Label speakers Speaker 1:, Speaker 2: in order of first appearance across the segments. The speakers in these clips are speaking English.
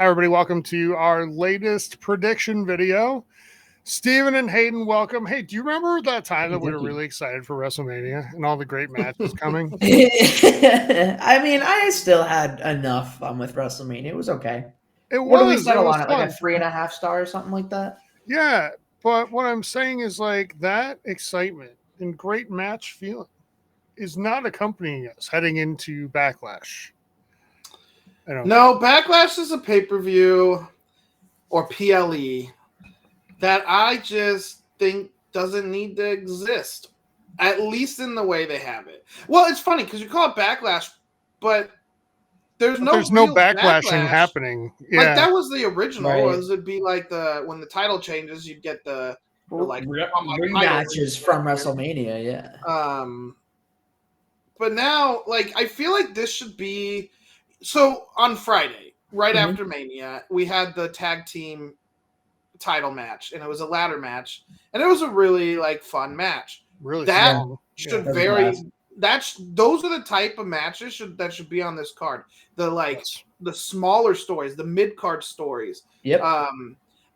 Speaker 1: Hi, everybody. Welcome to our latest prediction video. Steven and Hayden, welcome. Hey, do you remember that time that we were really excited for WrestleMania and all the great matches coming?
Speaker 2: I mean, I still had enough fun with WrestleMania. It was okay. What do we settle on it? Like a 3.5 star or something like that?
Speaker 1: Yeah, but what I'm saying is like that excitement and great match feeling is not accompanying us heading into Backlash.
Speaker 3: No, Backlash is a pay-per-view or PLE that I just think doesn't need to exist, at least in the way they have it. Well, it's funny because you call it Backlash, but there's no
Speaker 1: backlashing happening. Yeah.
Speaker 3: Like that was the original. Right. It'd be like when the title changes, you'd get the like
Speaker 2: rematches from WrestleMania.
Speaker 3: Yeah. But now, like, I feel like this should be. So on Friday, right after Mania, we had the tag team title match, and it was a ladder match, and it was a really fun match.
Speaker 1: Really,
Speaker 3: that should those are the type of matches that should be on this card. The smaller stories, the mid card stories.
Speaker 2: Yep.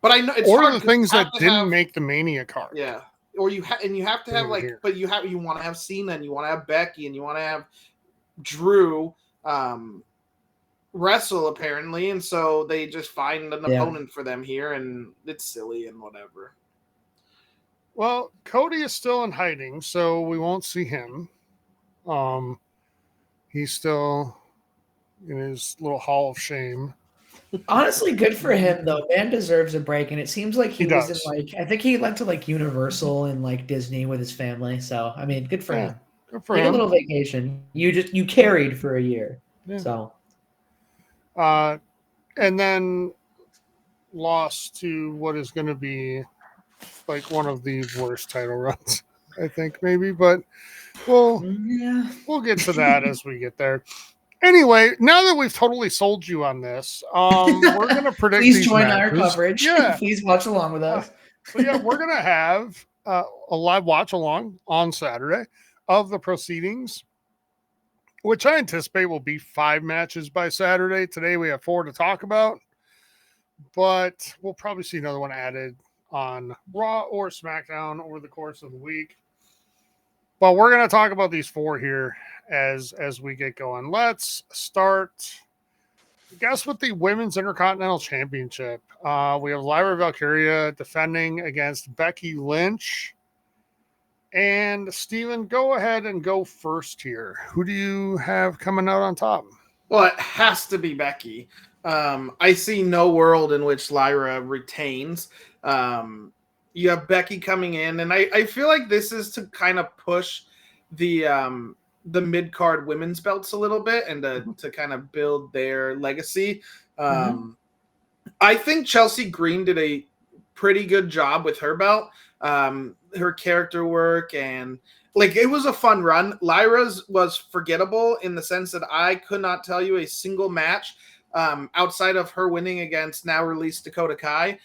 Speaker 3: But I know it's
Speaker 1: or the things that didn't make the Mania card.
Speaker 3: Yeah. Or you have to have but you want to have Cena, and you want to have Becky, and you want to have Drew wrestle apparently, and so they just find an opponent for them here, and it's silly and whatever.
Speaker 1: Well, Cody is still in hiding, so we won't see him. He's still in his little hall of shame.
Speaker 2: Honestly, good for him though. Man deserves a break, and it seems like he was in I think he went to Universal and Disney with his family. So I mean, good for him.
Speaker 1: Good for
Speaker 2: him.
Speaker 1: A
Speaker 2: little vacation. You carried for a year. Yeah. So
Speaker 1: and then lost to what is going to be one of the worst title runs, I think, maybe, but we'll get to that as we get there. Anyway, now that we've totally sold you on this, we're going to predict
Speaker 2: Please
Speaker 1: these
Speaker 2: join
Speaker 1: matches.
Speaker 2: Our coverage. Yeah. Please watch along with us.
Speaker 1: So yeah, we're going to have a live watch along on Saturday of the proceedings, which I anticipate will be 5 matches by Saturday. Today we have 4 to talk about, but we'll probably see another one added on Raw or SmackDown over the course of the week. But we're going to talk about these 4 here as we get going. Let's start, I guess, with the Women's Intercontinental Championship. We have Lyra Valkyria defending against Becky Lynch. And Steven, go ahead and go first here. Who do you have coming out on top?
Speaker 3: Well, it has to be Becky. I see no world in which Lyra retains. You have Becky coming in, and I feel like this is to kind of push the mid-card women's belts a little bit and to kind of build their legacy. I think Chelsea Green did a pretty good job with her belt. Her character work, and it was a fun run. Lyra's was forgettable in the sense that I could not tell you a single match outside of her winning against now released Dakota Kai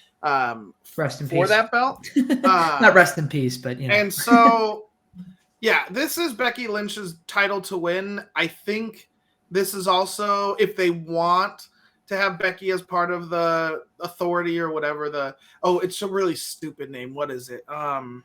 Speaker 2: rest in
Speaker 3: for
Speaker 2: peace.
Speaker 3: That belt.
Speaker 2: Not rest in peace, but
Speaker 3: And so yeah, this is Becky Lynch's title to win. I think this is also, if they want to have Becky as part of the Authority or whatever, it's a really stupid name. What is it? God,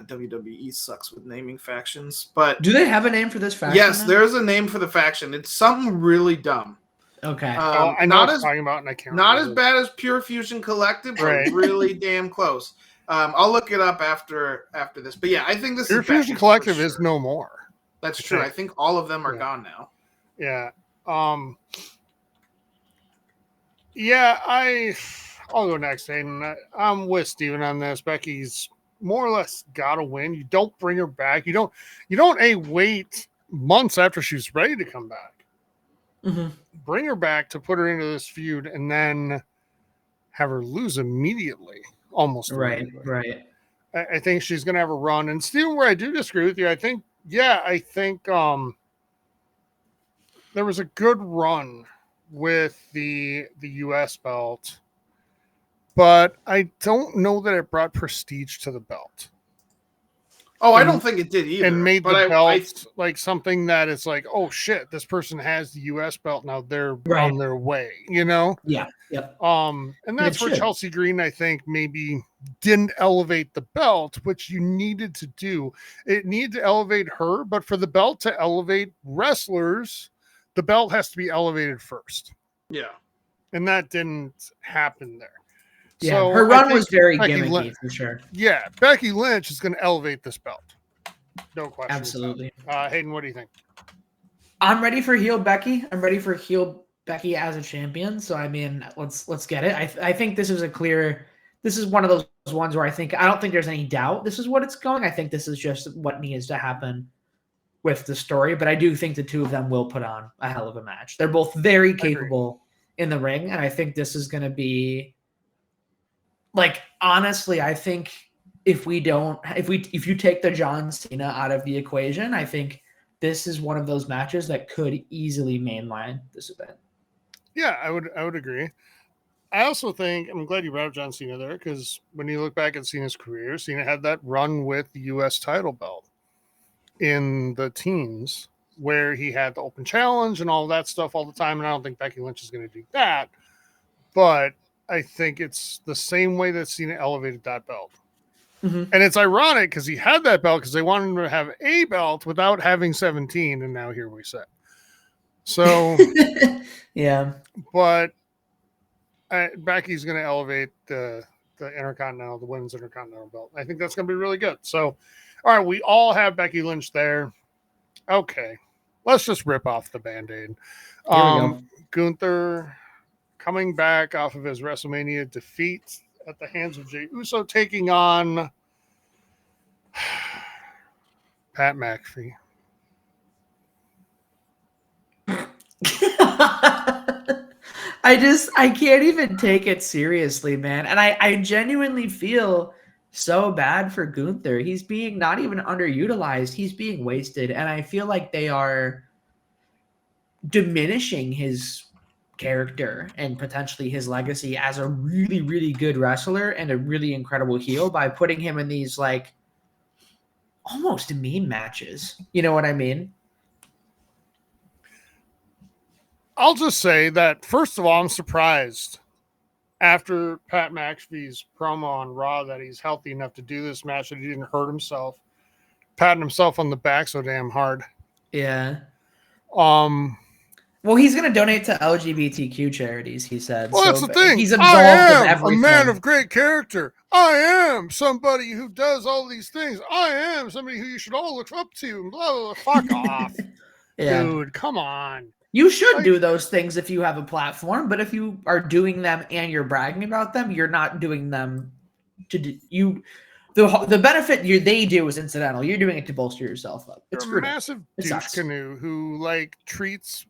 Speaker 3: WWE sucks with naming factions. But
Speaker 2: do they have a name for this faction?
Speaker 3: Yes, there's a name for the faction. It's something really dumb.
Speaker 2: Okay.
Speaker 1: I know what you're talking about, and I can't.
Speaker 3: Not as bad as Pure Fusion Collective, but really damn close. I'll look it up after this. But yeah, I think this
Speaker 1: Pure Fusion Collective is no more.
Speaker 3: That's true. I think all of them are gone now.
Speaker 1: Yeah. Yeah, I'll go next, Aiden. I'm with Steven on this. Becky's more or less gotta win. You don't bring her back. You don't wait months after she's ready to come back. Bring her back to put her into this feud and then have her lose immediately. Almost
Speaker 2: right.
Speaker 1: I think she's gonna have a run. And Steven, where I do disagree with you, I think there was a good run with the US belt, but I don't know that it brought prestige to the belt.
Speaker 3: Oh, I don't think it did either.
Speaker 1: And made the belt like something that is like, oh shit, this person has the US belt now. They're on their way, you know?
Speaker 2: Yeah. Yep.
Speaker 1: And that's where Chelsea Green, I think, maybe didn't elevate the belt, which you needed to do. It needed to elevate her, but for the belt to elevate wrestlers, the belt has to be elevated first.
Speaker 3: Yeah.
Speaker 1: And that didn't happen there.
Speaker 2: Yeah,
Speaker 1: so
Speaker 2: her run was very gimmicky for sure.
Speaker 1: Yeah, Becky Lynch is going to elevate this belt. No question.
Speaker 2: Absolutely.
Speaker 1: Hayden, what do you think?
Speaker 2: I'm ready for heel Becky. I'm ready for heel Becky as a champion. So I mean, let's get it. I think this is this is one of those ones where I don't think there's any doubt this is what it's going. I think this is just what needs to happen with the story. But I do think the two of them will put on a hell of a match. They're both very capable in the ring, and I think this is going to be. Like, honestly, I think if you take the John Cena out of the equation, I think this is one of those matches that could easily mainline this event.
Speaker 1: Yeah, I would agree. I also think, I'm glad you brought up John Cena there, because when you look back at Cena's career, Cena had that run with the U.S. title belt in the teens where he had the open challenge and all that stuff all the time, and I don't think Becky Lynch is going to do that. But I think it's the same way that Cena elevated that belt. Mm-hmm. And it's ironic because he had that belt because they wanted him to have a belt without having 17, and now here we sit. So,
Speaker 2: yeah.
Speaker 1: But Becky's going to elevate the Intercontinental, the Women's Intercontinental belt. I think that's going to be really good. So, all right, we all have Becky Lynch there. Okay, let's just rip off the Band-Aid.
Speaker 2: Here we go.
Speaker 1: Gunther coming back off of his WrestleMania defeat at the hands of Jey Uso, taking on Pat McAfee.
Speaker 2: I can't even take it seriously, man. And I genuinely feel so bad for Gunther. He's being not even underutilized. He's being wasted. And I feel like they are diminishing his character and potentially his legacy as a really, really good wrestler and a really incredible heel by putting him in these like almost meme matches. You know what I mean?
Speaker 1: I'll just say that, first of all, I'm surprised after Pat McAfee's promo on Raw that he's healthy enough to do this match, that he didn't hurt himself, patting himself on the back so damn hard.
Speaker 2: Yeah. Well, he's going to donate to LGBTQ charities, he said.
Speaker 1: Well,
Speaker 2: so
Speaker 1: that's the thing.
Speaker 2: He's involved in everything.
Speaker 1: A man of great character. I am somebody who does all these things. I am somebody who you should all look up to. Blah, blah, blah. Fuck off.
Speaker 2: Yeah.
Speaker 1: Dude, come on.
Speaker 2: You should do those things if you have a platform, but if you are doing them and you're bragging about them, you're not doing them to do you. The benefit they do is incidental. You're doing it to bolster yourself up. It's
Speaker 1: a massive douche canoe who like treats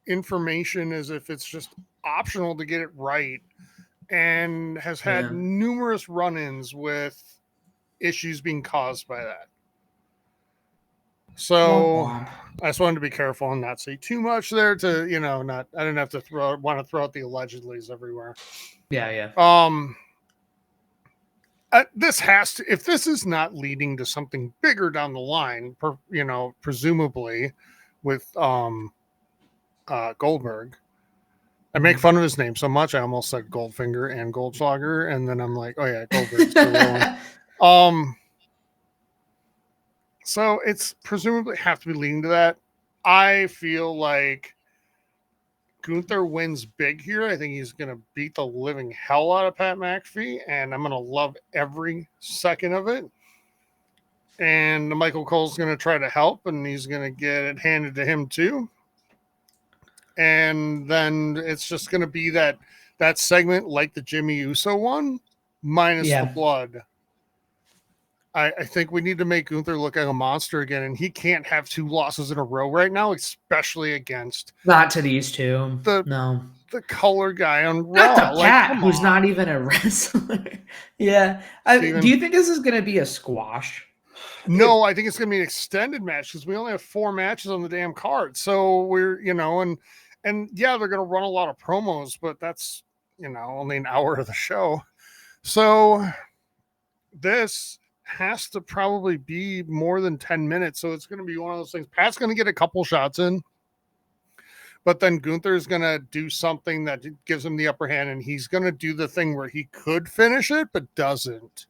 Speaker 1: information as if it's just optional to get it right, and has had numerous run-ins with issues being caused by that. So I just wanted to be careful and not say too much there to, I didn't have to want to throw out the allegedlys everywhere.
Speaker 2: Yeah.
Speaker 1: If this is not leading to something bigger down the line, presumably with Goldberg. I make fun of his name so much I almost said Goldfinger and Goldschlager, and then I'm like, oh yeah, Goldberg's the real one. So it's presumably have to be leading to that. I feel like Gunther wins big here. I think he's going to beat the living hell out of Pat McAfee, and I'm going to love every second of it. And Michael Cole's going to try to help, and he's going to get it handed to him too. And then it's just going to be that segment like the Jimmy Uso one, minus the blood. I think we need to make Gunther look like a monster again, and he can't have 2 losses in a row right now, especially against
Speaker 2: not to these two.
Speaker 1: The color guy on Raw.
Speaker 2: Not the cat, who's not even a wrestler. Yeah. Do you think this is going to be a squash?
Speaker 1: No, I think it's going to be an extended match because we only have 4 matches on the damn card. So we're, and yeah, they're going to run a lot of promos, but that's, only an hour of the show. So this has to probably be more than 10 minutes. So it's going to be one of those things. Pat's going to get a couple shots in, but then Gunther's going to do something that gives him the upper hand, and he's going to do the thing where he could finish it, but doesn't.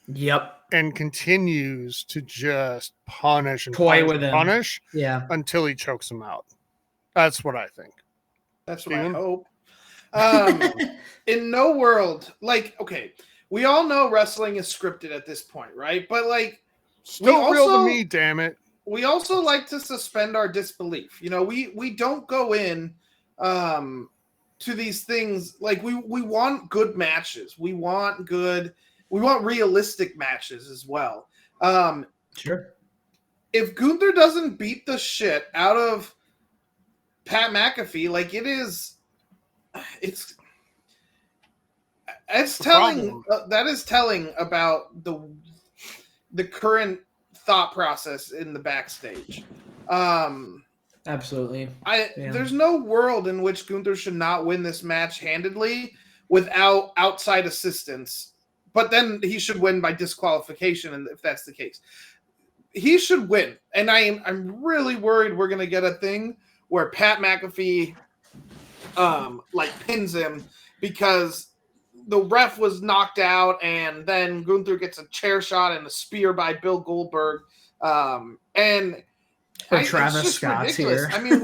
Speaker 2: Yep.
Speaker 1: And continues to just punish and
Speaker 2: Toy
Speaker 1: punish
Speaker 2: with
Speaker 1: and
Speaker 2: him.
Speaker 1: punish
Speaker 2: until
Speaker 1: he chokes him out. That's what I think.
Speaker 3: That's
Speaker 1: Steven?
Speaker 3: what I hope. In no world, like, okay, we all know wrestling is scripted at this point, right? But like,
Speaker 1: Still real to me, damn it.
Speaker 3: We also like to suspend our disbelief. You know, we don't go in to these things like we want good matches. We want realistic matches as well.
Speaker 2: Sure.
Speaker 3: If Gunther doesn't beat the shit out of Pat McAfee, like it's telling. That is telling about the current thought process in the backstage.
Speaker 2: Absolutely.
Speaker 3: There's no world in which Gunther should not win this match handedly without outside assistance. But then he should win by disqualification, and if that's the case, he should win. And I'm really worried we're gonna get a thing where Pat McAfee pins him because the ref was knocked out, and then Gunther gets a chair shot and a spear by Bill Goldberg. And
Speaker 2: Travis Scott's here.
Speaker 3: I mean,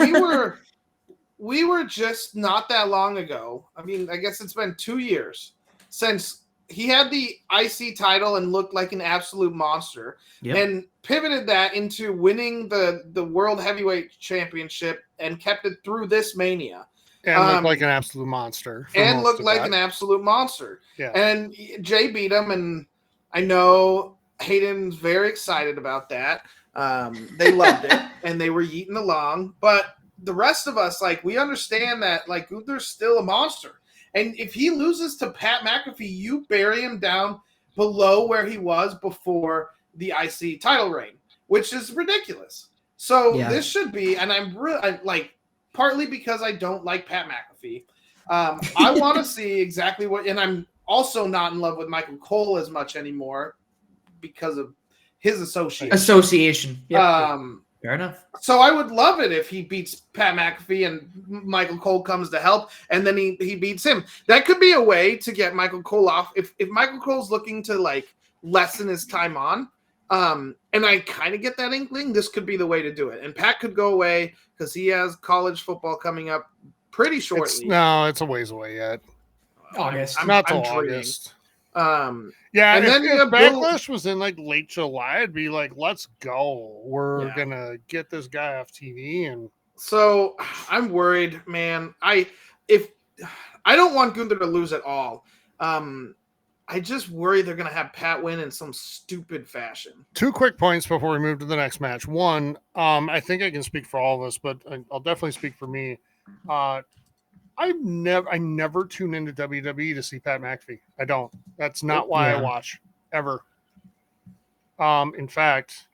Speaker 3: we were just not that long ago. I mean, I guess it's been 2 years since he had the IC title and looked like an absolute monster, and pivoted that into winning the World Heavyweight Championship and kept it through this Mania.
Speaker 1: And looked like an absolute monster.
Speaker 3: And looked like an absolute monster.
Speaker 1: Yeah.
Speaker 3: And Jay beat him, and I know Hayden's very excited about that. They loved it, and they were yeeting along. But the rest of us, like, we understand that, like, Gunther's still a monster. And if he loses to Pat McAfee, you bury him down below where he was before the IC title reign, which is ridiculous. So this should be, and I'm partly because I don't like Pat McAfee. I want to see exactly what, and I'm also not in love with Michael Cole as much anymore because of his association.
Speaker 2: Yep. Fair enough.
Speaker 3: So I would love it if he beats Pat McAfee and Michael Cole comes to help, and then he beats him. That could be a way to get Michael Cole off. If Michael Cole's looking to like lessen his time on, and I kind of get that inkling, this could be the way to do it. And Pat could go away because he has college football coming up pretty shortly.
Speaker 1: It's a ways away yet.
Speaker 2: August.
Speaker 1: Not till August.
Speaker 3: And
Speaker 1: then
Speaker 3: then
Speaker 1: Backlash was in like late July, I'd be like, let's go. We're gonna get this guy off TV. And
Speaker 3: so I'm worried, man. I don't want Gunther to lose at all. I just worry they're gonna have Pat win in some stupid fashion. 2
Speaker 1: quick points before we move to the next match. One, I think I can speak for all of us, but I'll definitely speak for me. I never tune into WWE to see Pat McAfee. I don't. That's not why I watch ever. In fact,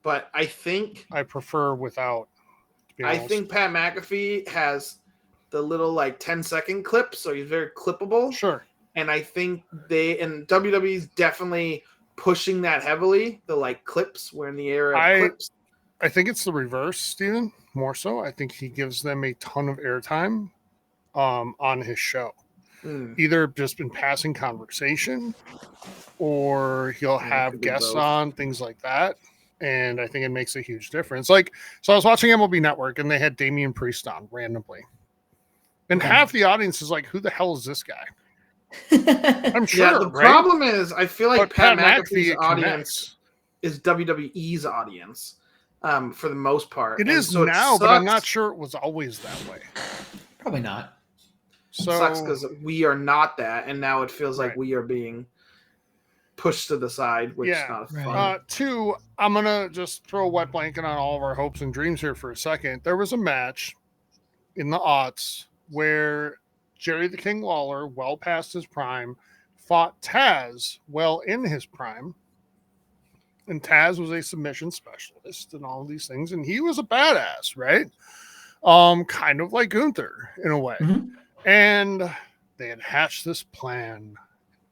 Speaker 3: but I think
Speaker 1: I prefer without.
Speaker 3: I think Pat McAfee has the little like 10-second clip, so he's very clippable.
Speaker 1: Sure.
Speaker 3: And I think WWE's definitely pushing that heavily. The like clips, we're in the era of clips.
Speaker 1: I think it's the reverse, Steven, more so. I think he gives them a ton of airtime on his show. Either just in passing conversation, or he'll have guests on, things like that. And I think it makes a huge difference. Like, so I was watching MLB Network, and they had Damian Priest on randomly. And half the audience is like, who the hell is this guy? I'm sure.
Speaker 3: Yeah, the problem is, I feel like Pat McAfee's audience is WWE's audience for the most part.
Speaker 1: It is now, but I'm not sure it was always that way.
Speaker 2: Probably not.
Speaker 3: So it sucks because we are not that, and now it feels like we are being pushed to the side, which is not fun.
Speaker 1: 2, I'm going to just throw a wet blanket on all of our hopes and dreams here for a second. There was a match in the aughts where Jerry the King Lawler, well past his prime, fought Taz well in his prime. And Taz was a submission specialist and all of these things. And he was a badass, right? Kind of like Gunther in a way. Mm-hmm. And they had hatched this plan.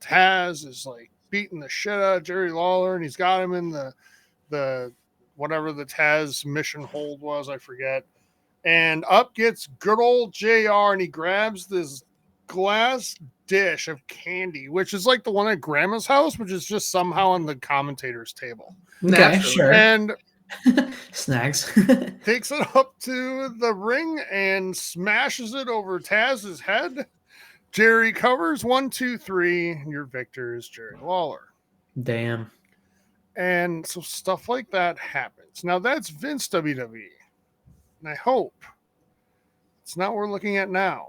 Speaker 1: Taz is like beating the shit out of Jerry Lawler, and he's got him in the whatever the Taz mission hold was, I forget. And up gets good old JR, and he grabs this glass dish of candy, which is like the one at Grandma's house, which is just somehow on the commentator's table.
Speaker 2: Okay,
Speaker 3: Naturally.
Speaker 2: sure.
Speaker 1: And
Speaker 2: Snacks.
Speaker 1: takes it up to the ring and smashes it over Taz's head. Jerry covers 1, 2, 3. Your victor is Jerry Lawler.
Speaker 2: Damn.
Speaker 1: And so stuff like that happens. Now that's Vince WWE. And I hope it's not what we're looking at now.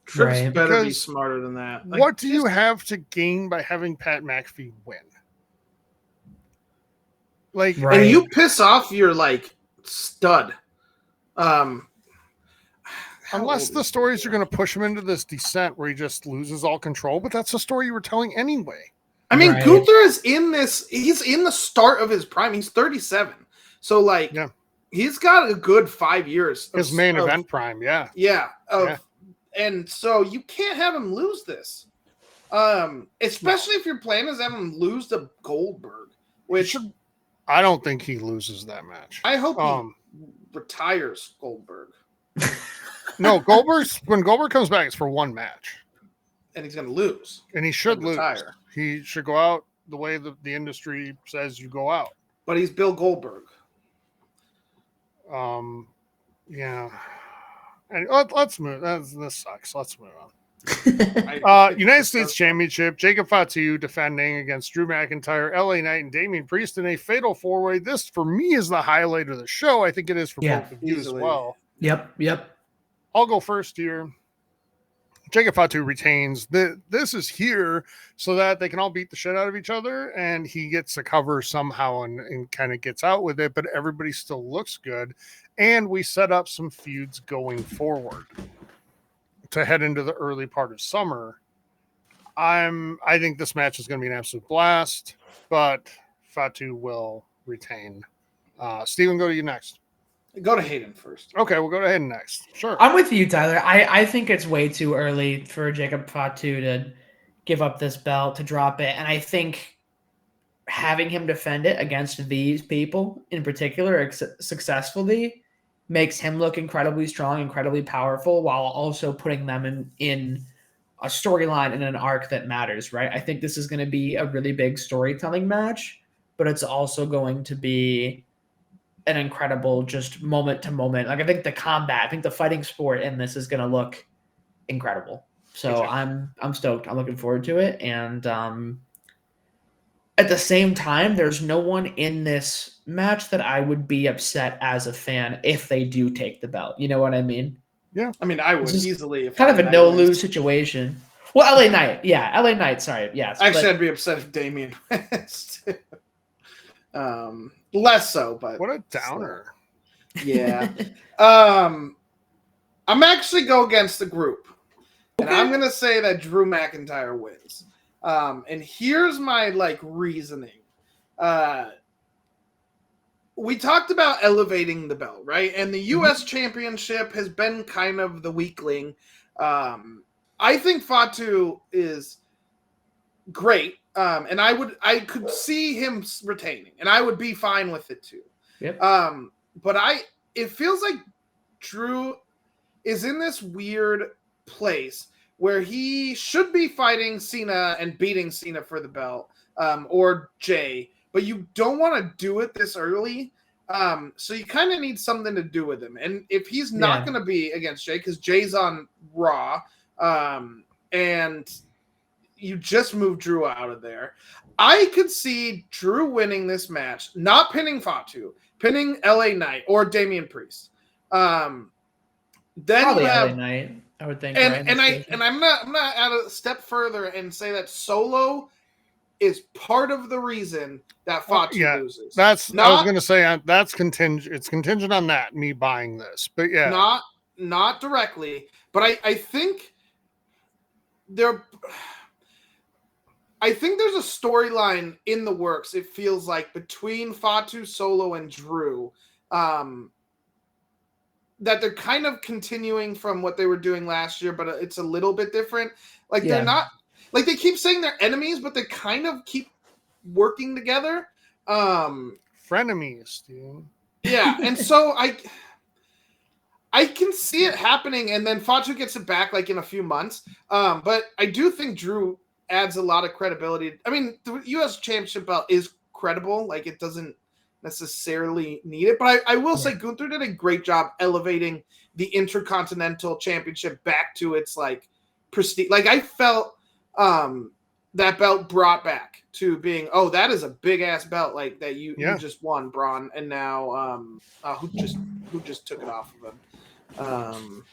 Speaker 3: Trips
Speaker 2: Right.
Speaker 3: better be
Speaker 1: Because
Speaker 3: smarter than that.
Speaker 1: What do you have to gain by having Pat McAfee win? Like,
Speaker 2: Right.
Speaker 3: And you piss off your like stud.
Speaker 1: unless the stories are going to push him into this descent where he just loses all control, but that's the story you were telling anyway.
Speaker 3: I mean,
Speaker 2: Right.
Speaker 3: Gunther is in this. He's in the start of his prime. He's 37, so like,
Speaker 1: Yeah.
Speaker 3: he's got a good 5 years.
Speaker 1: His main event prime, yeah.
Speaker 3: Yeah,
Speaker 1: Yeah.
Speaker 3: And so you can't have him lose this, especially if your plan is have him lose to Goldberg, which
Speaker 1: I don't think he loses that match.
Speaker 3: I hope he retires Goldberg,
Speaker 1: No, when Goldberg comes back, it's for one match.
Speaker 3: and he's going to lose.
Speaker 1: And he should
Speaker 3: and
Speaker 1: lose.
Speaker 3: retire.
Speaker 1: He should go out the way the industry says you go out.
Speaker 3: But he's Bill Goldberg.
Speaker 1: Yeah. And let's move. This sucks. Let's move on.
Speaker 3: I-
Speaker 1: United States Championship, Jacob Fatu defending against Drew McIntyre, LA Knight, and Damian Priest in a fatal four-way. This, for me, is the highlight of the show. I think it is for both of you
Speaker 3: easily.
Speaker 1: as well.
Speaker 2: Yep.
Speaker 1: I'll go first here. Jacob Fatu retains. This is here so that they can all beat the shit out of each other, and he gets to cover somehow and kind of gets out with it, but everybody still looks good. And we set up some feuds going forward to head into the early part of summer. I think this match is going to be an absolute blast, but Fatu will retain. Steven, go to you next.
Speaker 3: Go to Hayden first.
Speaker 1: Okay, we'll go to Hayden next. Sure.
Speaker 2: I'm with you, Tyler. I think it's way too early for Jacob Fatu to give up this belt, to drop it. And I think having him defend it against these people in particular successfully makes him look incredibly strong, incredibly powerful, while also putting them in a storyline and an arc that matters, right? I think this is going to be a really big storytelling match, but it's also going to be an incredible just moment to moment. Like, I think the combat, I think the fighting sport in this is going to look incredible. So I'm stoked. I'm looking forward to it. And at the same time, there's no one in this match that I would be upset as a fan if they do take the belt. You know what I mean?
Speaker 1: Yeah.
Speaker 3: I mean, I would
Speaker 2: This is
Speaker 3: easily. If
Speaker 2: Kind of a
Speaker 3: LA
Speaker 2: no-lose
Speaker 3: wins.
Speaker 2: situation. Well, LA Knight. Yeah, LA Knight. Sorry. Yes.
Speaker 3: Actually, I'd be upset if Damian wins. Less so, but
Speaker 1: What a downer.
Speaker 3: yeah. I'm actually go against the group, and
Speaker 2: Okay.
Speaker 3: I'm gonna say that Drew McIntyre wins. And here's my reasoning. We talked about elevating the belt, right? And the U.S. Championship has been kind of the weakling. I think Fatu is great, and I could see him retaining, and I would be fine with it too.
Speaker 2: Yep.
Speaker 3: But it feels like Drew is in this weird place where he should be fighting Cena and beating Cena for the belt, or Jay, but you don't want to do it this early. So you kind of need something to do with him. And if he's not going to be against Jay, because Jay's on Raw, and you just moved Drew out of there, I could see Drew winning this match, not pinning Fatu, pinning LA Knight or Damian Priest. Then
Speaker 2: Probably
Speaker 3: you have
Speaker 2: LA Knight, I would think.
Speaker 3: and I'm gonna add a step further and say that Solo is part of the reason that Fatu loses.
Speaker 1: I was going to say that's contingent. It's contingent on that, me buying this, but yeah,
Speaker 3: not directly, but I think there's a storyline in the works. It feels like between Fatu, Solo, and Drew, that they're kind of continuing from what they were doing last year, but it's a little bit different. They're not, they keep saying they're enemies, but they kind of keep working together.
Speaker 1: Frenemies, dude.
Speaker 3: Yeah, and so I can see it happening, and then Fatu gets it back like in a few months. But I do think Drew adds a lot of credibility. I mean, the U.S. Championship belt is credible. Like, it doesn't necessarily need it. But I will say Gunther did a great job elevating the Intercontinental Championship back to its, like, prestige. Like, I felt that belt brought back to being, oh, that is a big-ass belt, like, that you just won, Braun. And now, who just took it off of him?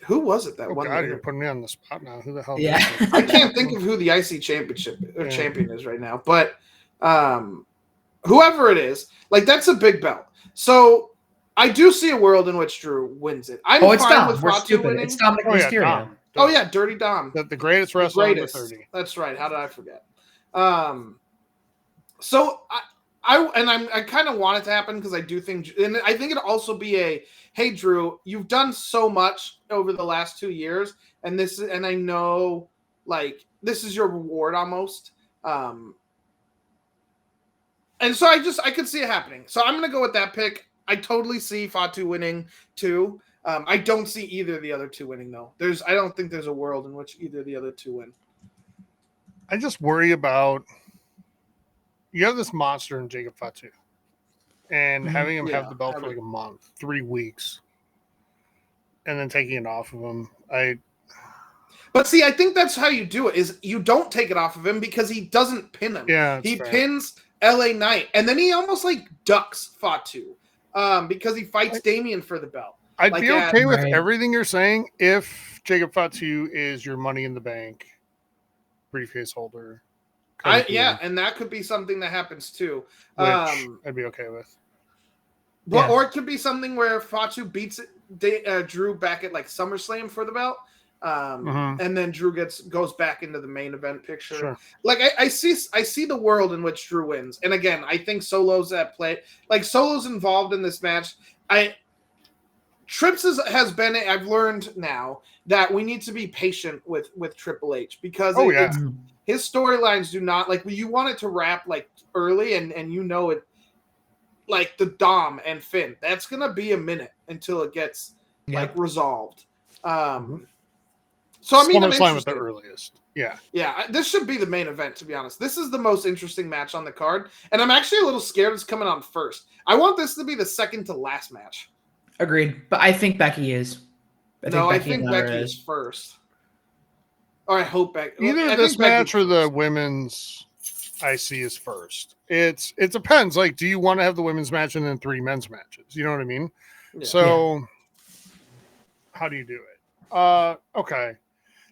Speaker 3: Who was it that won?
Speaker 1: God, you're putting me on the spot now. Who the hell?
Speaker 2: Yeah,
Speaker 3: I can't think of who the IC championship or champion is right now, but whoever it is, like, that's a big belt. So I do see a world in which Drew wins it. I'm
Speaker 2: it's
Speaker 3: fine
Speaker 2: Dom.
Speaker 3: with
Speaker 2: We're
Speaker 3: Fatu
Speaker 2: stupid.
Speaker 3: winning.
Speaker 2: It's Dominic Mysterio.
Speaker 1: Dom.
Speaker 3: Oh yeah, Dirty Dom,
Speaker 1: the greatest wrestler under 30.
Speaker 3: That's right. How did I forget? So I kind of want it to happen because I do think, and I think it'll also be a, hey Drew, you've done so much over the last 2 years, and I know, like, this is your reward almost. And so I could see it happening. So I'm gonna go with that pick. I totally see Fatu winning too. I don't see either of the other two winning though. I don't think there's a world in which either of the other two win.
Speaker 1: I just worry about, you have this monster in Jacob Fatu, and having him have the belt for like a month, 3 weeks, and then taking it off of him.
Speaker 3: But see, I think that's how you do it, is you don't take it off of him because he doesn't pin him.
Speaker 1: Yeah,
Speaker 3: he pins LA Knight, and then he almost like ducks Fatu because he fights Damian for the belt.
Speaker 1: I'd be okay with everything you're saying if Jacob Fatu is your Money in the Bank briefcase holder.
Speaker 3: And that could be something that happens too.
Speaker 1: Which I'd be okay with.
Speaker 3: Well, or it could be something where Fatu beats Drew back at like SummerSlam for the belt. And then Drew goes back into the main event picture.
Speaker 1: Sure.
Speaker 3: Like I see the world in which Drew wins. And again, I think Solo's at play. Like, Solo's involved in this match. Trips has been, I've learned now that we need to be patient with Triple H because his storylines do not, like, you want it to wrap like early and you know it, like the Dom and Finn. That's gonna be a minute until it gets like resolved. So I mean, I'm interested.
Speaker 1: At the earliest.
Speaker 3: Yeah. This should be the main event, to be honest. This is the most interesting match on the card, and I'm actually a little scared it's coming on first. I want this to be the second to last match.
Speaker 2: Agreed, but I think Becky is.
Speaker 3: I think Becky is first. Or I hope Becky.
Speaker 1: Either this match or the women's IC is first. It depends. Like, do you want to have the women's match and then 3 men's matches? You know what I mean? Yeah. So, how do you do it? Okay.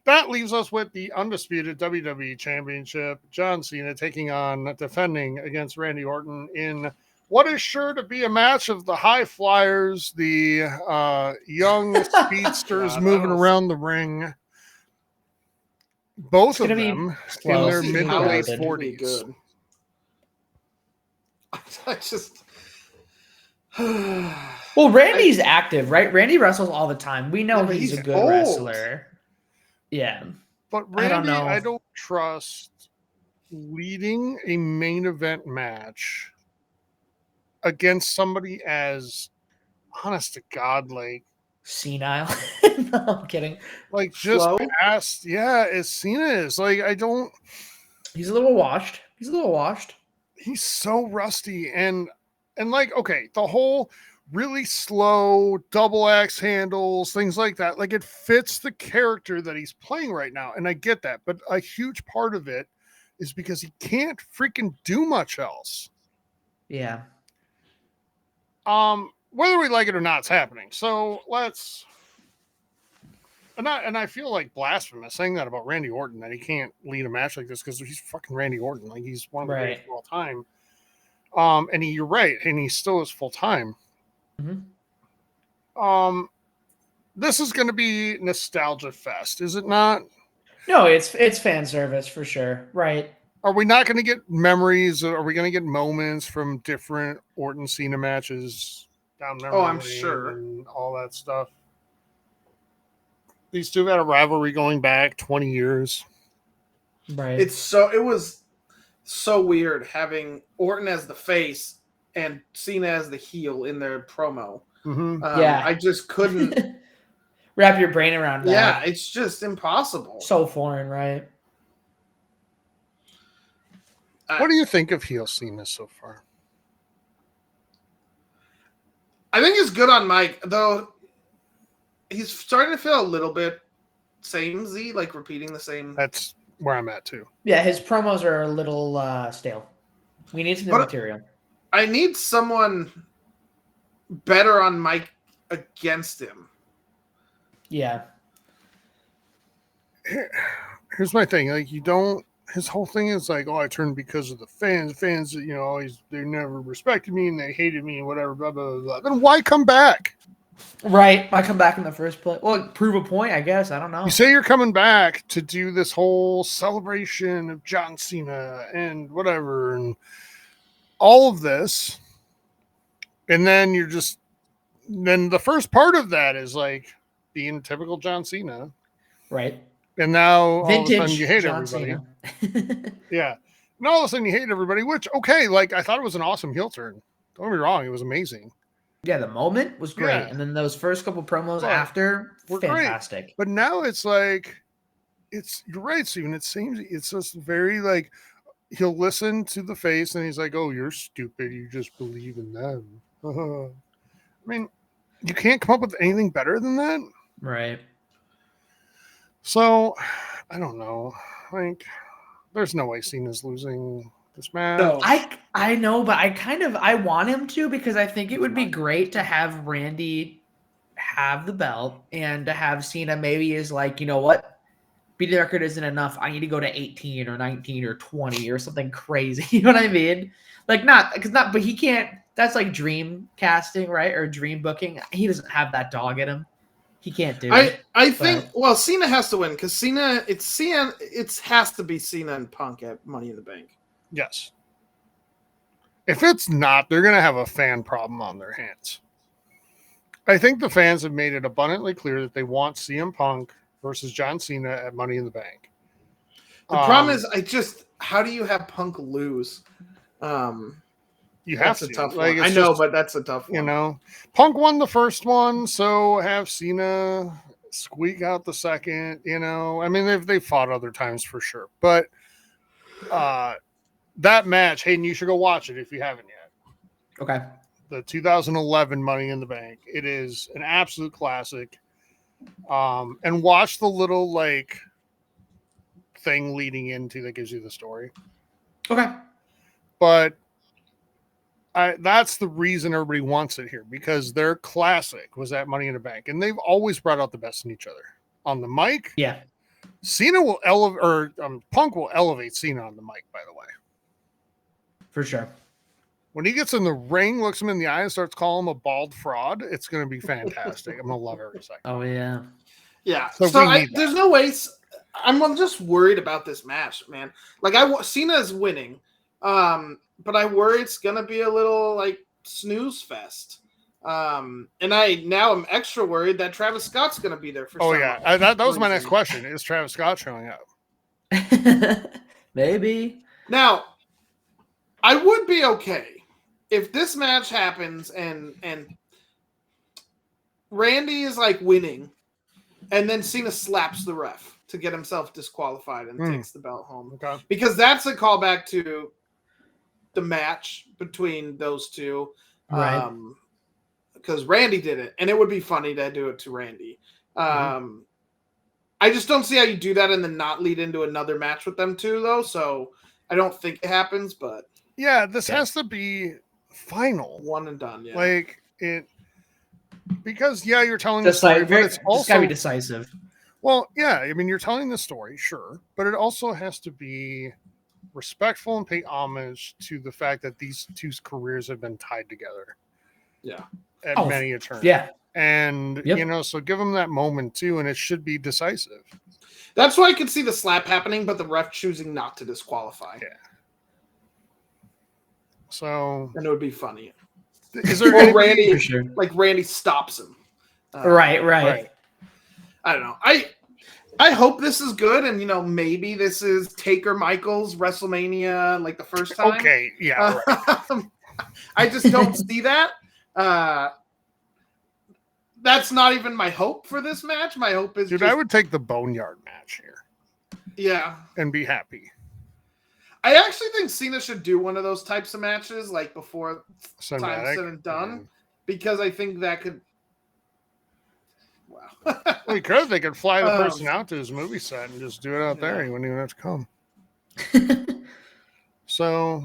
Speaker 1: That leaves us with the undisputed WWE Championship. John Cena defending against Randy Orton in what is sure to be a match of the high flyers, the young speedsters moving around the ring. Both of them in their mid to late 40s.
Speaker 3: I just.
Speaker 2: Well, Randy's active, right? Randy wrestles all the time. We know he's a good wrestler. Yeah.
Speaker 1: But Randy, I don't trust leading a main event match against somebody as, honest to God, like
Speaker 2: senile. No, I'm kidding.
Speaker 1: Like, just past, as Cena is. Like, I don't.
Speaker 2: He's a little washed.
Speaker 1: He's so rusty. And like, okay, the whole really slow double axe handles, things like that. Like, it fits the character that he's playing right now. And I get that. But a huge part of it is because he can't freaking do much else.
Speaker 2: Yeah.
Speaker 1: Whether we like it or not, it's happening. So let's. And I feel like blasphemous saying that about Randy Orton, that he can't lead a match like this because he's fucking Randy Orton. Like, he's one of the greatest of all time. And you're right, and he still is full time.
Speaker 2: Mm-hmm.
Speaker 1: This is going to be nostalgia fest, is it not?
Speaker 2: No, it's fan service for sure, right?
Speaker 1: Are we not going to get memories? Are we going to get moments from different Orton Cena matches down memory lane?
Speaker 3: I'm sure.
Speaker 1: And all that stuff. These two have had a rivalry going back 20 years.
Speaker 2: Right.
Speaker 3: It was so weird having Orton as the face and Cena as the heel in their promo.
Speaker 1: Mm-hmm.
Speaker 2: Yeah.
Speaker 3: I just couldn't
Speaker 2: wrap your brain around that.
Speaker 3: Yeah, it's just impossible.
Speaker 2: So foreign, right?
Speaker 1: What do you think of heel Cena so far?
Speaker 3: I think it's good on Mike, though he's starting to feel a little bit samey, like repeating the same.
Speaker 1: That's where I'm at too.
Speaker 2: Yeah, his promos are a little stale. We need some new material.
Speaker 3: I need someone better on Mike against him.
Speaker 2: Yeah.
Speaker 1: Here's my thing. Like, you don't, his whole thing is like, oh, I turned because of the fans. Fans, you know, always, they never respected me and they hated me and whatever, blah, blah, blah, blah. Then why come back?
Speaker 2: Right. Why come back in the first place? Well, prove a point, I guess. I don't know.
Speaker 1: You say you're coming back to do this whole celebration of John Cena and whatever and all of this. And then you're just, then the first part of that is like being typical John Cena.
Speaker 2: Right.
Speaker 1: And now all
Speaker 2: Vintage
Speaker 1: of a sudden you hate
Speaker 2: John
Speaker 1: everybody.
Speaker 2: Cena.
Speaker 1: Yeah. And all of a sudden you hate everybody, which, okay, like I thought it was an awesome heel turn. Don't get me wrong. It was amazing.
Speaker 2: Yeah, the moment was great.
Speaker 1: Yeah.
Speaker 2: And then those first couple promos after were fantastic.
Speaker 1: Great. But now it's like, you're right, Steven. It seems it's just very like, he'll listen to the face and he's like, oh, you're stupid. You just believe in them. I mean, you can't come up with anything better than that.
Speaker 2: Right.
Speaker 1: So, I don't know. Like, there's no way Cena's losing this match.
Speaker 3: No.
Speaker 2: I know, but I want him to, because I think it would be great to have Randy have the belt and to have Cena maybe is like, you know what? Beating the record isn't enough. I need to go to 18 or 19 or 20 or something crazy. You know what I mean? Like but he can't. That's like dream casting, right? Or dream booking. He doesn't have that dog in him. He can't do it.
Speaker 3: I think Cena has to win because Cena. It has to be Cena and Punk at Money in the Bank.
Speaker 1: Yes. If it's not, they're going to have a fan problem on their hands. I think the fans have made it abundantly clear that they want CM Punk versus John Cena at Money in the Bank.
Speaker 3: The problem is, how do you have Punk lose?
Speaker 1: You have
Speaker 3: that's
Speaker 1: to.
Speaker 3: A tough
Speaker 1: like,
Speaker 3: one. I know, but that's a tough one.
Speaker 1: You know, Punk won the first one, so have Cena squeak out the second. You know, I mean, they've fought other times for sure, but that match, Hayden, you should go watch it if you haven't yet.
Speaker 2: Okay.
Speaker 1: The 2011 Money in the Bank. It is an absolute classic. And watch the little like thing leading into that gives you the story.
Speaker 2: Okay.
Speaker 1: But that's the reason everybody wants it here, because their classic was that Money in the Bank, and they've always brought out the best in each other on the mic.
Speaker 2: Yeah.
Speaker 1: Cena will elevate, or Punk will elevate Cena on the mic, by the way.
Speaker 2: For sure.
Speaker 1: When he gets in the ring, looks him in the eye, and starts calling him a bald fraud, it's going to be fantastic. I'm going to love every second.
Speaker 2: Oh, yeah.
Speaker 3: Yeah.
Speaker 1: So
Speaker 3: there's no way. I'm just worried about this match, man. Like, Cena is winning, but I worry it's going to be a little, like, snooze fest. And I'm extra worried that Travis Scott's going to be there for.
Speaker 1: Oh, yeah. That was my next question. Is Travis Scott showing up?
Speaker 2: Maybe.
Speaker 3: Now, I would be okay if this match happens and Randy is like winning, and then Cena slaps the ref to get himself disqualified and takes the belt home.
Speaker 1: Okay.
Speaker 3: Because that's a callback to the match between those two.
Speaker 2: Right.
Speaker 3: Because Randy did it, and it would be funny to do it to Randy. I just don't see how you do that and then not lead into another match with them two, though. So I don't think it happens, but
Speaker 1: yeah, this has to be final,
Speaker 3: one and done. Yeah,
Speaker 1: like it, because you're telling the story, but it's also
Speaker 2: gotta be decisive.
Speaker 1: Well, yeah, I mean, you're telling the story, sure, but it also has to be respectful and pay homage to the fact that these two careers have been tied together.
Speaker 3: Yeah,
Speaker 1: at many a turn.
Speaker 2: Yeah,
Speaker 1: and so give them that moment too, and it should be decisive.
Speaker 3: That's why I could see the slap happening, but the ref choosing not to disqualify.
Speaker 1: Yeah. So,
Speaker 3: and it would be funny.
Speaker 1: Is there
Speaker 3: or Randy? For sure. Like Randy stops him.
Speaker 2: Right.
Speaker 3: I don't know. I hope this is good, and maybe this is Taker Michaels WrestleMania like the first time.
Speaker 1: Okay, yeah. Right.
Speaker 3: I just don't see that. That's not even my hope for this match. My hope is,
Speaker 1: I would take the Boneyard match here.
Speaker 3: Yeah,
Speaker 1: and be happy.
Speaker 3: I actually think Cena should do one of those types of matches like before time's said and done, because I think that could. Wow.
Speaker 1: Well, they could fly the person out to his movie set and just do it out there. He wouldn't even have to come. So,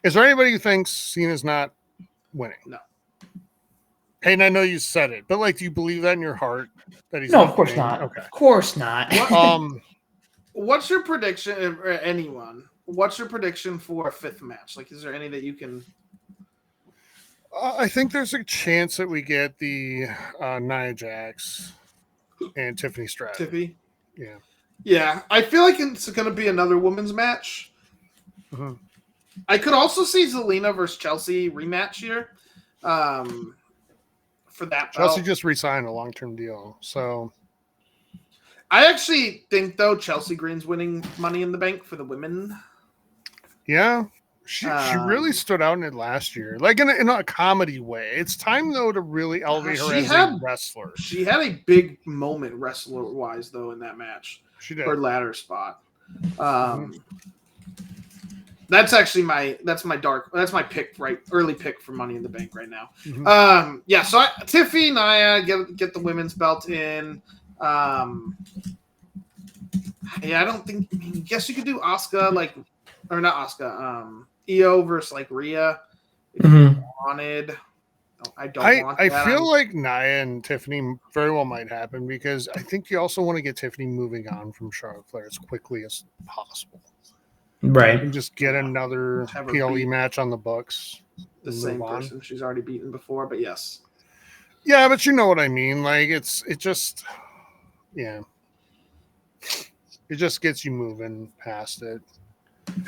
Speaker 1: is there anybody who thinks Cena's not winning?
Speaker 3: No.
Speaker 1: Hey, and I know you said it, but do you believe that in your heart that he's?
Speaker 2: No,
Speaker 1: not
Speaker 2: of course
Speaker 1: winning?
Speaker 2: not.
Speaker 1: Okay,
Speaker 2: of course not.
Speaker 3: What's your prediction, or anyone? What's your prediction for a fifth match? Is there any that you can?
Speaker 1: I think there's a chance that we get the Nia Jax and Tiffany Stratton.
Speaker 3: Tiffy?
Speaker 1: Yeah.
Speaker 3: Yeah. I feel like it's going to be another women's match.
Speaker 1: Mm-hmm.
Speaker 3: I could also see Zelina versus Chelsea rematch here for that belt.
Speaker 1: Chelsea just re-signed a long-term deal. So
Speaker 3: I actually think, though, Chelsea Green's winning Money in the Bank for the women.
Speaker 1: Yeah. She really stood out in it last year, in a comedy way. It's time, though, to really elevate her as a wrestler.
Speaker 3: She had a big moment wrestler-wise, though, in that match.
Speaker 1: She did.
Speaker 3: Her ladder spot. That's actually my pick, right? Early pick for Money in the Bank right now.
Speaker 1: Mm-hmm.
Speaker 3: So Tiffy, Nia get the women's belt in. I don't think. I guess you could do Asuka, or not Asuka. Io versus Rhea if you wanted. I don't want that.
Speaker 1: I feel like Nia and Tiffany very well might happen, because I think you also want to get Tiffany moving on from Charlotte Flair as quickly as possible.
Speaker 2: Right.
Speaker 1: And just get another PLE match on the books.
Speaker 3: The same person she's already beaten before, but yes.
Speaker 1: Yeah, but you know what I mean. It just gets you moving past it.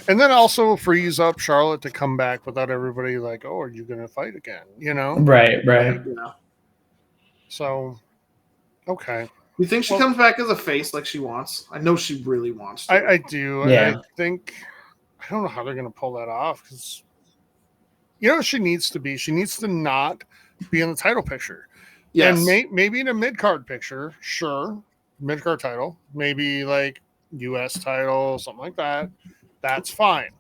Speaker 1: And then also frees up Charlotte to come back without everybody oh, are you going to fight again?
Speaker 2: Right.
Speaker 1: So, okay.
Speaker 3: You think she comes back as a face like she wants? I know she really wants to.
Speaker 1: I do.
Speaker 2: Yeah.
Speaker 1: I don't know how they're going to pull that off, because she needs to be. She needs to not be in the title picture.
Speaker 3: Yes.
Speaker 1: And maybe in a mid-card picture, sure. Mid-card title. Maybe U.S. title, something like that. That's fine.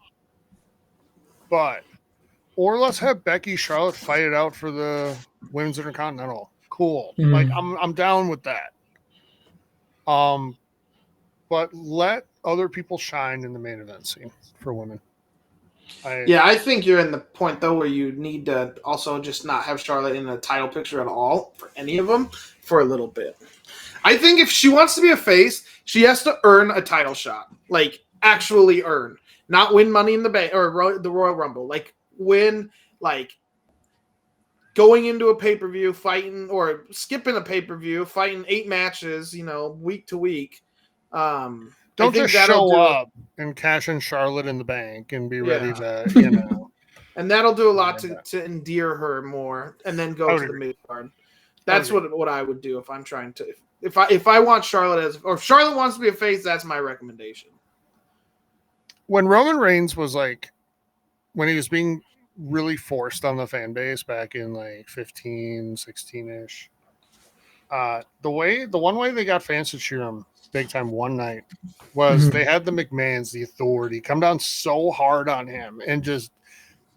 Speaker 1: Or let's have Becky, Charlotte fight it out for the Women's Intercontinental. Cool.
Speaker 2: Mm-hmm.
Speaker 1: I'm down with that. But let other people shine in the main event scene for women.
Speaker 3: I think you're in the point, though, where you need to also just not have Charlotte in the title picture at all for any of them for a little bit. I think if she wants to be a face, she has to earn a title shot. Actually earn. Not win Money in the Bank or the Royal Rumble. Win, going into a pay-per-view, fighting, or skipping a pay-per-view, fighting 8 matches, week to week.
Speaker 1: Don't just show up and cash in Charlotte in the bank and be ready to,
Speaker 3: And that'll do a lot to endear her more, and then go to the mid card. That's what I would do if I'm trying to. If I want Charlotte or if Charlotte wants to be a face, that's my recommendation.
Speaker 1: When Roman Reigns was when he was being really forced on the fan base back in 15, 16-ish, the one way they got fans to cheer him big time one night was they had the McMahons, the Authority, come down so hard on him and just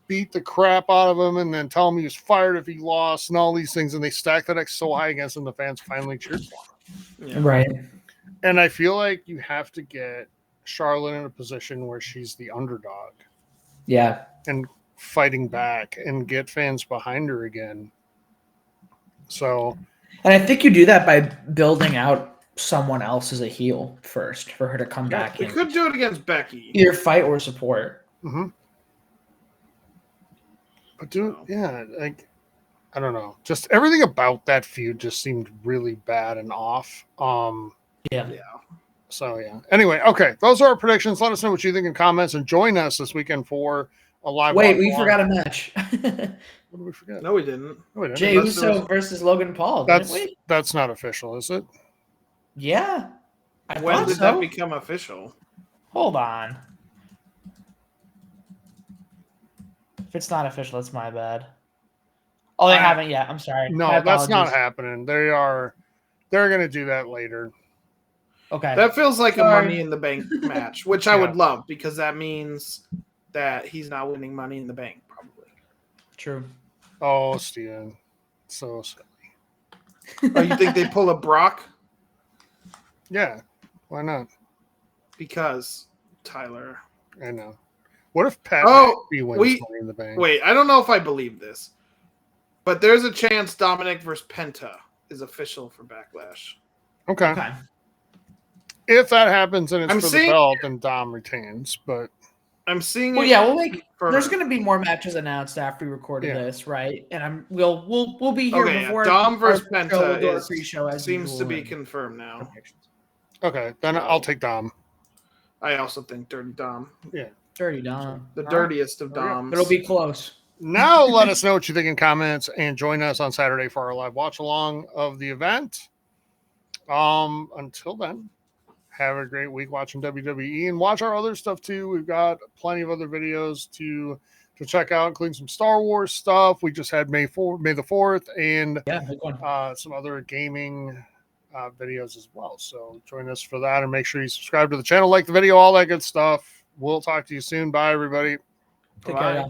Speaker 1: beat the crap out of him, and then tell him he was fired if he lost and all these things, and they stacked the deck so high against him the fans finally cheered for him.
Speaker 2: Yeah. Right.
Speaker 1: And I feel like you have to get Charlotte in a position where she's the underdog.
Speaker 2: Yeah.
Speaker 1: And fighting back and get fans behind her again. So,
Speaker 2: and I think you do that by building out someone else as a heel first for her to come back.
Speaker 3: You could do it against Becky.
Speaker 2: Either fight or support.
Speaker 1: Mm-hmm. But I don't know. Just everything about that feud just seemed really bad and off.
Speaker 2: Yeah.
Speaker 1: So, yeah. Anyway, okay. Those are our predictions. Let us know what you think in comments, and join us this weekend for a live.
Speaker 2: Wait, we forgot a match.
Speaker 1: What did we forget?
Speaker 3: No, we didn't.
Speaker 2: Jey Uso versus Logan Paul.
Speaker 1: That's not official, is it?
Speaker 2: Yeah.
Speaker 3: When did that become official?
Speaker 2: Hold on. If it's not official, it's my bad. Oh, they haven't yet. I'm sorry.
Speaker 1: No, that's not happening. They're going to do that later.
Speaker 2: Okay.
Speaker 3: That feels like a Money in the Bank match, which I would love because that means that he's not winning Money in the Bank, probably.
Speaker 2: True.
Speaker 1: Oh, Steven. So silly.
Speaker 3: Oh, you think they pull a Brock?
Speaker 1: Yeah. Why not?
Speaker 3: Because Tyler.
Speaker 1: I know. What if Pat McAfee wins Money in the Bank?
Speaker 3: Wait, I don't know if I believe this, but there's a chance Dominic versus Penta is official for Backlash.
Speaker 1: Okay. If that happens and it's the belt, then Dom retains. But
Speaker 3: I'm seeing.
Speaker 2: Well, yeah, there's going to be more matches announced after we recorded this, right? And we'll be here before
Speaker 3: Dom versus Penta seems to be confirmed now.
Speaker 1: Okay, then I'll take Dom.
Speaker 3: I also think Dirty Dom.
Speaker 1: Yeah,
Speaker 2: Dirty Dom,
Speaker 3: the dirtiest of Doms.
Speaker 2: It'll be close.
Speaker 1: Now let us know what you think in comments and join us on Saturday for our live watch along of the event. Until then. Have a great week watching WWE and watch our other stuff too. We've got plenty of other videos to check out, including some Star Wars stuff. We just had May the 4th, and some other gaming videos as well. So join us for that and make sure you subscribe to the channel, like the video, all that good stuff. We'll talk to you soon. Bye, everybody.
Speaker 2: Take care.